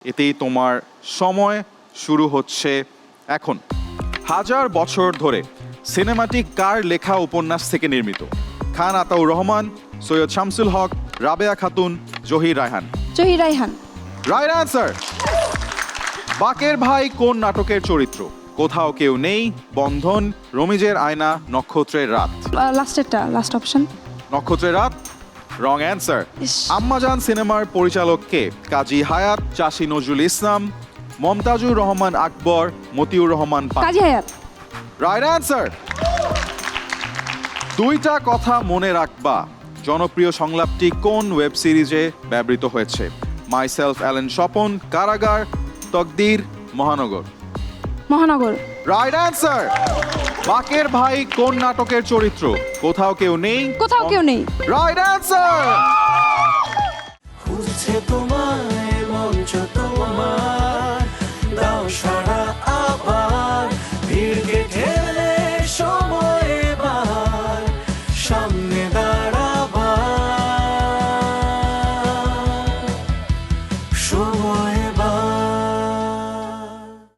এতেই তোমার সময় শুরু হচ্ছে এখন। 1000 বছর ধরে সিনেমাটি কার লেখা উপন্যাস থেকে নির্মিত? খান আতাউর রহমান, সৈয়দ শামসুল হক, রাবেয়া খাতুন, জহির রায়হান। জহির রায়হান। Right answer. বাকের ভাই কোন নাটকের চরিত্র? কোথাও কেউ নেই, বন্ধন, রমিজের আয়না, নক্ষত্রের রাত। লাস্টেরটা, লাস্ট অপশন। নক্ষত্রের রাত রং অ্যান্সার। ইস। আম্মাজান সিনেমার পরিচালক কে? কাজী হায়াত, চাষী নজরুল ইসলাম, মমতাজুর রহমান আকবর, মতিউর রহমান পান। কাজী হায়াত। Right answer. দুইটা কথা মনে রাখবা জনপ্রিয় সংলাপটি কোন ওয়েব সিরিজে ব্যবহৃত হয়েছে? মাই সেলফ অ্যালেন স্বপন, কারাগার, তকদির, মহানগর। মহানগর। Right answer. বাকের ভাই কোন নাটকের চরিত্র? কোথাও কেউ নেই, কোথাও কেউ নেই। Right answer. খুঁজছে তোমায় মঞ্চ তোমার, দাও সারা আবার ভিড়কে ঠেলে সময় এবার সামনে